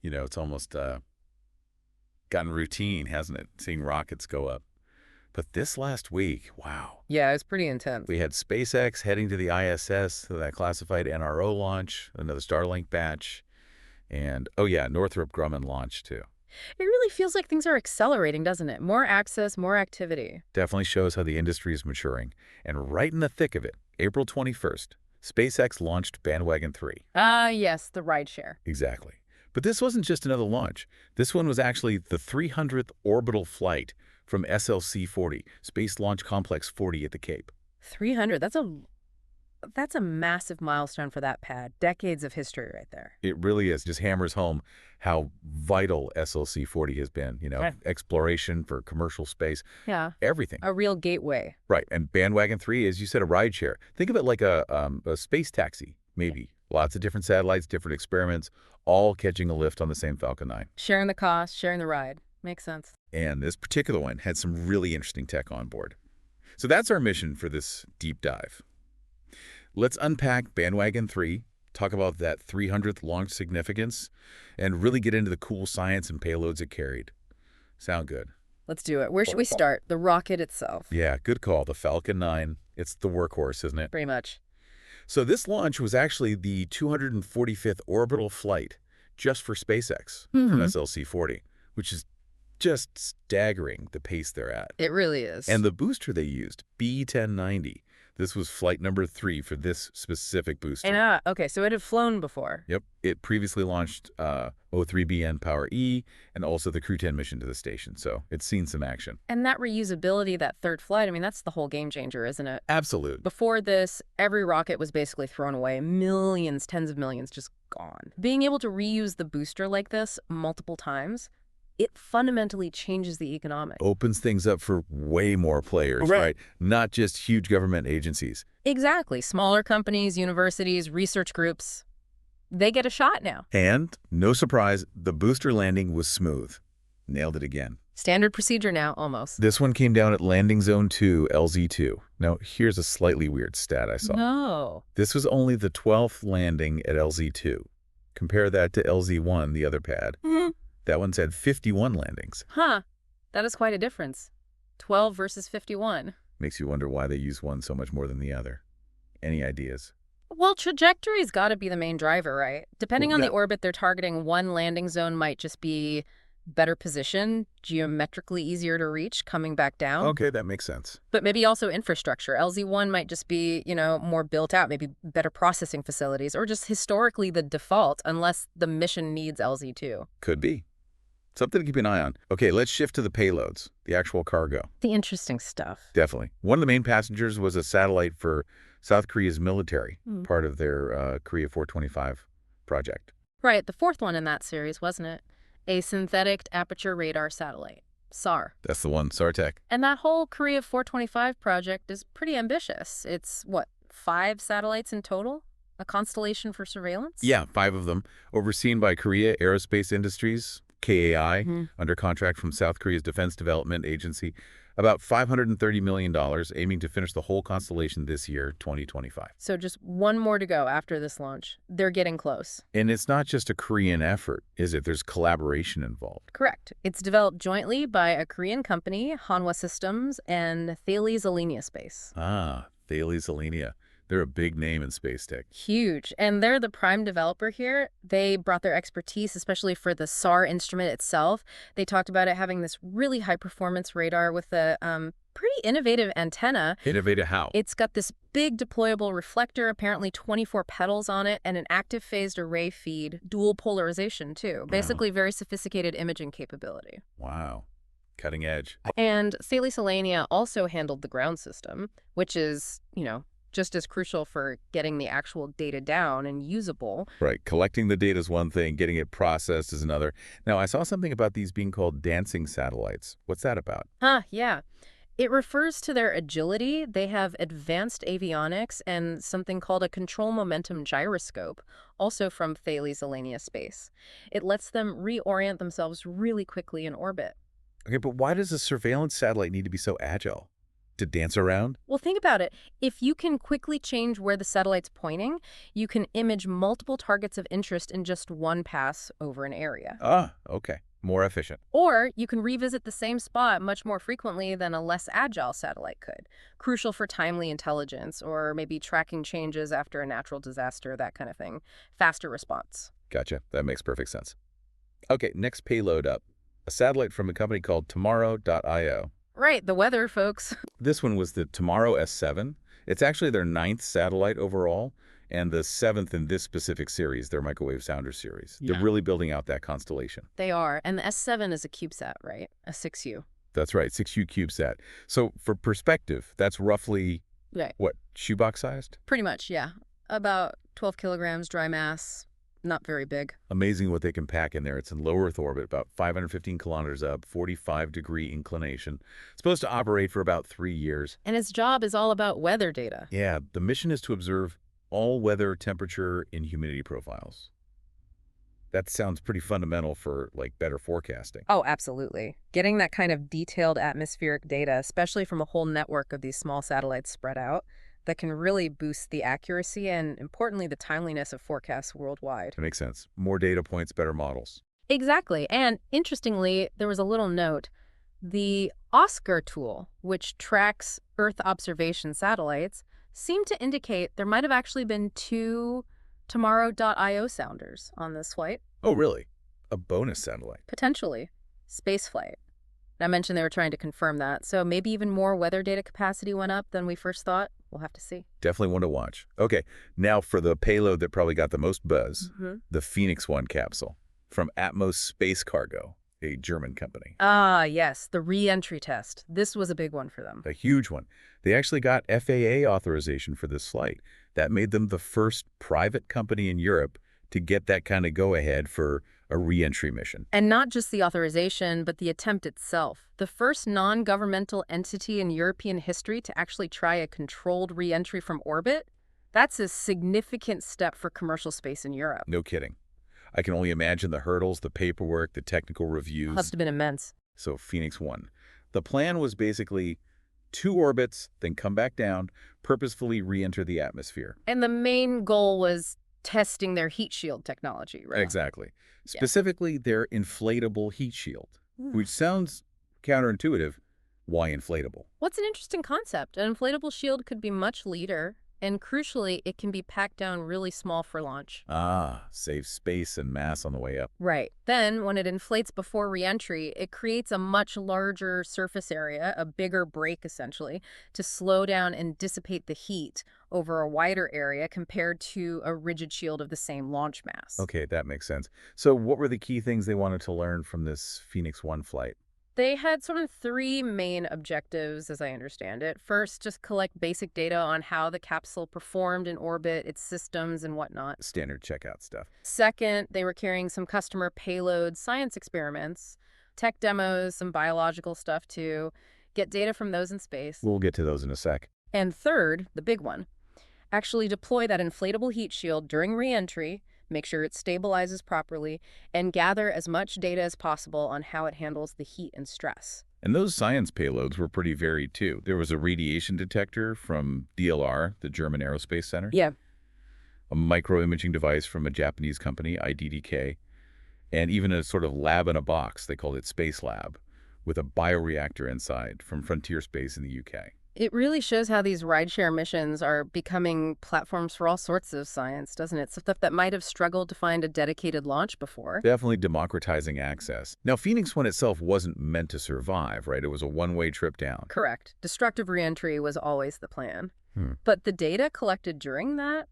It's almost gotten routine, hasn't it? Seeing rockets go up. But this last week, wow. Yeah, it's pretty intense. We had SpaceX heading to the ISS, so that classified NRO launch, another Starlink batch, and, oh yeah, Northrop Grumman launch too. It really feels like things are accelerating, doesn't it? More access, more activity. Definitely shows how the industry is maturing. And right in the thick of it, April 21st, SpaceX launched Bandwagon 3. Ah, yes, the rideshare. Exactly. But this wasn't just another launch. This one was actually the 300th orbital flight from SLC-40, Space Launch Complex 40 at the Cape. 300, that's a massive milestone for that pad. Decades of history right there. It really is. Just hammers home how vital SLC-40 has been, Yeah. exploration for commercial space, Yeah, everything. a real gateway. Right. And Bandwagon 3, as you said, a rideshare. Think of it like a space taxi, maybe. Lots of different satellites, different experiments, all catching a lift on the same Falcon 9. Sharing the cost, sharing the ride. Makes sense. And this particular one had some really interesting tech on board. So that's our mission for this deep dive. Let's unpack Bandwagon 3, talk about that 300th launch significance, and really get into the cool science and payloads it carried. Sound good? Let's do it. Where should we start? The rocket itself. Yeah, good call. The Falcon 9. It's the workhorse, isn't it? Pretty much. So this launch was actually the 245th orbital flight just for SpaceX from SLC-40, which is just staggering the pace they're at. It really is. And the booster they used, B-1090, this was flight number 3 for this specific booster. And okay, so it had flown before. Yep. It previously launched O3BN Power E and also the Crew 10 mission to the station, so it's seen some action. And that reusability, that third flight, I mean, that's the whole game changer, isn't it? Absolute. Before this, every rocket was basically thrown away. Millions, tens of millions just gone. Being able to reuse the booster like this multiple times, it fundamentally changes the economics. Opens things up for way more players, right? Not just huge government agencies. Exactly. Smaller companies, universities, research groups, they get a shot now. And, no surprise, the booster landing was smooth. Nailed it again. Standard procedure now, almost. This one came down at Landing Zone 2, LZ2. Now, here's a slightly weird stat I saw. No. This was only the 12th landing at LZ2. Compare that to LZ1, the other pad. That one's had 51 landings. Huh. That is quite a difference. 12 versus 51. Makes you wonder why they use one so much more than the other. Any ideas? Well, trajectory's got to be the main driver, right? Depending on the orbit they're targeting, one landing zone might just be better position, geometrically easier to reach, coming back down. Okay, that makes sense. But maybe also infrastructure. LZ1 might just be, more built out, maybe better processing facilities, or just historically the default, unless the mission needs LZ2. Could be. Something to keep an eye on. Okay, let's shift to the payloads, the actual cargo. The interesting stuff. Definitely. One of the main passengers was a satellite for South Korea's military, part of their Korea 425 project. Right, the fourth one in that series, wasn't it? A synthetic aperture radar satellite, SAR. That's the one, SARTech. And that whole Korea 425 project is pretty ambitious. It's, 5 satellites in total? A constellation for surveillance? Yeah, 5 of them, overseen by Korea Aerospace Industries, KAI, under contract from South Korea's Defense Development Agency, about $530 million, aiming to finish the whole constellation this year, 2025. So just one more to go after this launch. They're getting close. And it's not just a Korean effort, is it? There's collaboration involved. Correct. It's developed jointly by a Korean company, Hanwha Systems, and Thales Alenia Space. Ah, Thales Alenia. They're a big name in space tech. Huge. And they're the prime developer here. They brought their expertise, especially for the SAR instrument itself. They talked about it having this really high-performance radar with a pretty innovative antenna. Innovative how? It's got this big deployable reflector, apparently 24 petals on it, and an active phased array feed, dual polarization, too. Basically, very sophisticated imaging capability. Wow. Cutting edge. And Thales Alenia also handled the ground system, which is, just as crucial for getting the actual data down and usable. Right. Collecting the data is one thing, getting it processed is another. Now, I saw something about these being called dancing satellites. What's that about? Yeah. It refers to their agility. They have advanced avionics and something called a control momentum gyroscope, also from Thales Alenia Space. It lets them reorient themselves really quickly in orbit. Okay, but why does a surveillance satellite need to be so agile? to dance around? Well, think about it. If you can quickly change where the satellite's pointing, you can image multiple targets of interest in just one pass over an area. Ah, okay. More efficient. Or you can revisit the same spot much more frequently than a less agile satellite could. Crucial for timely intelligence or maybe tracking changes after a natural disaster, that kind of thing. Faster response. Gotcha. That makes perfect sense. Okay, next payload up. A satellite from a company called Tomorrow.io. Right, the weather, folks. This one was the Tomorrow S7. It's actually their 9th satellite overall, and the 7th in this specific series, their microwave sounder series. Yeah. They're really building out that constellation. They are. And the S7 is a CubeSat, right? A 6U. That's right, 6U CubeSat. So for perspective, that's roughly, Right. what, shoebox sized? Pretty much, yeah. About 12 kilograms dry mass. Not very big. Amazing what they can pack in there. It's in low Earth orbit, about 515 kilometers up, 45-degree inclination. It's supposed to operate for about 3 years. And its job is all about weather data. Yeah, the mission is to observe all weather, temperature, and humidity profiles. That sounds pretty fundamental for, like, better forecasting. Oh, absolutely. Getting that kind of detailed atmospheric data, especially from a whole network of these small satellites spread out, that can really boost the accuracy and, importantly, the timeliness of forecasts worldwide. That makes sense. More data points, better models. Exactly. And interestingly, there was a little note. The Oscar tool, which tracks Earth observation satellites, seemed to indicate there might have actually been 2 Tomorrow.io sounders on this flight. Oh, really? A bonus satellite. Potentially. Spaceflight. I mentioned they were trying to confirm that, so maybe even more weather data capacity went up than we first thought. We'll have to see. Definitely one to watch. Okay, now for the payload that probably got the most buzz, the Phoenix 1 capsule from Atmos Space Cargo, a German company. Ah, yes, the re-entry test. This was a big one for them. A huge one. They actually got FAA authorization for this flight. That made them the first private company in Europe to get that kind of go-ahead for a re-entry mission. And not just the authorization, but the attempt itself. The first non-governmental entity in European history to actually try a controlled re-entry from orbit. That's a significant step for commercial space in Europe. No kidding. I can only imagine the hurdles, the paperwork, the technical reviews. Must have been immense. So Phoenix 1. The plan was basically 2 orbits, then come back down, purposefully re-enter the atmosphere. And the main goal was testing their heat shield technology, right? Exactly. Specifically, their inflatable heat shield, which sounds counterintuitive. Why inflatable? What's an interesting concept? An inflatable shield could be much lighter, and crucially, it can be packed down really small for launch. Ah, save space and mass on the way up. Right. Then, when it inflates before re-entry, it creates a much larger surface area, a bigger break essentially, to slow down and dissipate the heat over a wider area compared to a rigid shield of the same launch mass. Okay, that makes sense. So what were the key things they wanted to learn from this Phoenix 1 flight? They had sort of 3 main objectives, as I understand it. First, just collect basic data on how the capsule performed in orbit, its systems, and whatnot. Standard checkout stuff. Second, they were carrying some customer payload science experiments, tech demos, some biological stuff too. Get data from those in space. We'll get to those in a sec. And third, the big one, actually deploy that inflatable heat shield during re-entry, make sure it stabilizes properly, and gather as much data as possible on how it handles the heat and stress. And those science payloads were pretty varied, too. There was a radiation detector from DLR, the German Aerospace Center. Yeah. A microimaging device from a Japanese company, IDDK. And even a sort of lab in a box, they called it Space Lab, with a bioreactor inside from Frontier Space in the UK. It really shows how these rideshare missions are becoming platforms for all sorts of science, doesn't it? Stuff that might have struggled to find a dedicated launch before. Definitely democratizing access. Now, Phoenix 1 itself wasn't meant to survive, right? It was a one-way trip down. Correct. Destructive reentry was always the plan. But the data collected during that,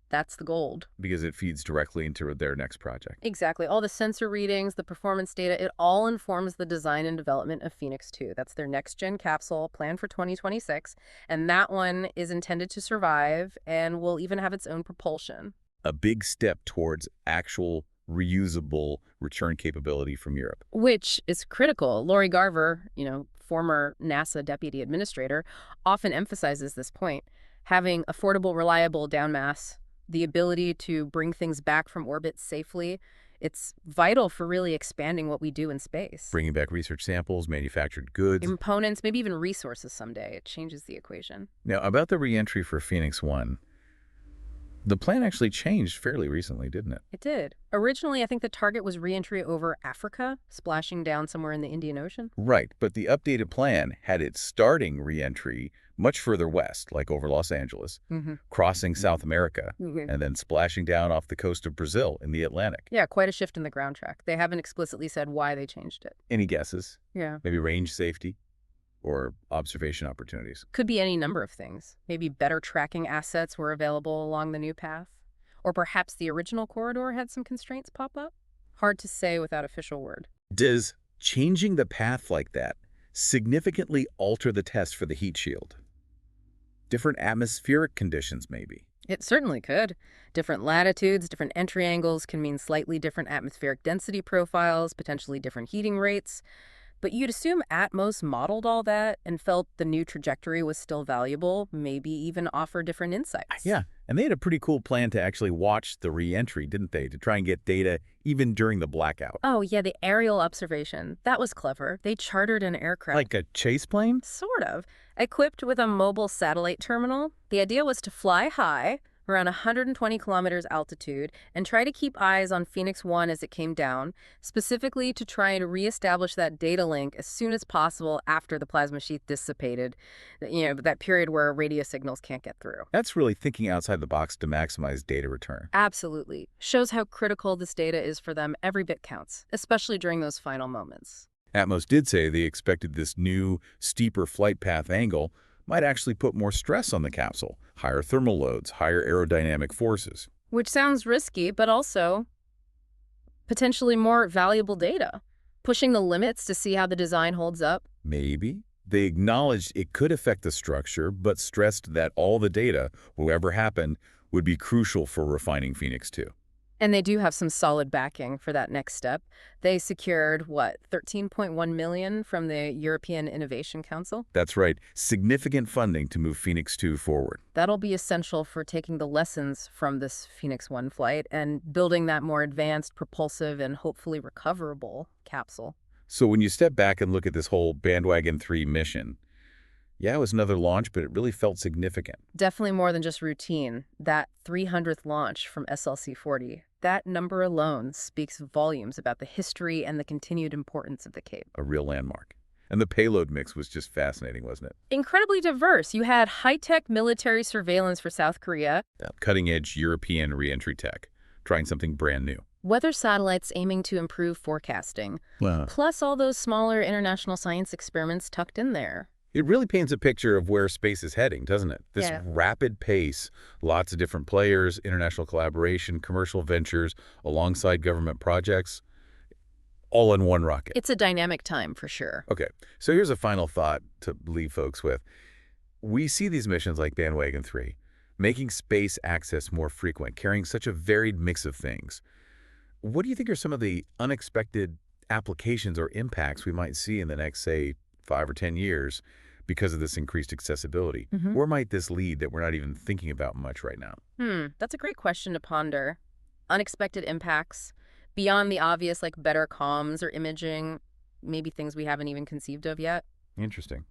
that's the gold. Because it feeds directly into their next project. Exactly. All the sensor readings, the performance data, it all informs the design and development of Phoenix 2. That's their next-gen capsule planned for 2026. And that one is intended to survive and will even have its own propulsion. A big step towards actual reusable return capability from Europe. Which is critical. Lori Garver, former NASA deputy administrator, often emphasizes this point. Having affordable, reliable downmass, the ability to bring things back from orbit safely, It's vital for really expanding what we do in space. Bringing back research samples, manufactured goods. Components, maybe even resources someday. It changes the equation. Now, about the reentry for Phoenix 1, the plan actually changed fairly recently, didn't it? It did. Originally, I think the target was reentry over Africa, splashing down somewhere in the Indian Ocean. Right, but the updated plan had it starting reentry much further west, like over Los Angeles, crossing South America, and then splashing down off the coast of Brazil in the Atlantic. Yeah, quite a shift in the ground track. They haven't explicitly said why they changed it. Any guesses? Yeah. Maybe range safety or observation opportunities? Could be any number of things. Maybe better tracking assets were available along the new path. Or perhaps the original corridor had some constraints pop up? Hard to say without official word. Does changing the path like that significantly alter the test for the heat shield? Different atmospheric conditions, maybe? It certainly could. Different latitudes, different entry angles can mean slightly different atmospheric density profiles, potentially different heating rates. But you'd assume Atmos modeled all that and felt the new trajectory was still valuable, maybe even offer different insights. Yeah, and they had a pretty cool plan to actually watch the re-entry, didn't they? To try and get data even during the blackout. Oh, yeah, the aerial observation. That was clever. They chartered an aircraft. Like a chase plane? Sort of. Equipped with a mobile satellite terminal. The idea was to fly high, around 120 kilometers altitude, and try to keep eyes on Phoenix 1 as it came down, specifically to try and reestablish that data link as soon as possible after the plasma sheath dissipated, that period where radio signals can't get through. That's really thinking outside the box to maximize data return. Absolutely. Shows how critical this data is for them. Every bit counts, especially during those final moments. Atmos did say they expected this new, steeper flight path angle might actually put more stress on the capsule, higher thermal loads, higher aerodynamic forces. Which sounds risky, but also potentially more valuable data, pushing the limits to see how the design holds up. Maybe. They acknowledged it could affect the structure, but stressed that all the data, whatever happened, would be crucial for refining Phoenix 2. And they do have some solid backing for that next step. They secured, what, $13.1 million from the European Innovation Council? That's right. Significant funding to move Phoenix 2 forward. That'll be essential for taking the lessons from this Phoenix 1 flight and building that more advanced, propulsive, and hopefully recoverable capsule. So when you step back and look at this whole Bandwagon 3 mission, yeah, it was another launch, but it really felt significant. Definitely more than just routine. That 300th launch from SLC-40, that number alone speaks volumes about the history and the continued importance of the Cape. A real landmark. And the payload mix was just fascinating, wasn't it? Incredibly diverse. You had high-tech military surveillance for South Korea. Cutting-edge European re-entry tech, trying something brand new. Weather satellites aiming to improve forecasting. Wow. Plus all those smaller international science experiments tucked in there. It really paints a picture of where space is heading, doesn't it? This rapid pace, lots of different players, international collaboration, commercial ventures, alongside government projects, all in one rocket. It's a dynamic time for sure. Okay, so here's a final thought to leave folks with. We see these missions like Bandwagon 3, making space access more frequent, carrying such a varied mix of things. What do you think are some of the unexpected applications or impacts we might see in the next, say, 5 or 10 years because of this increased accessibility? Where might this lead that we're not even thinking about much right now? That's a great question to ponder. Unexpected impacts, beyond the obvious like better comms or imaging, maybe things we haven't even conceived of yet. Interesting.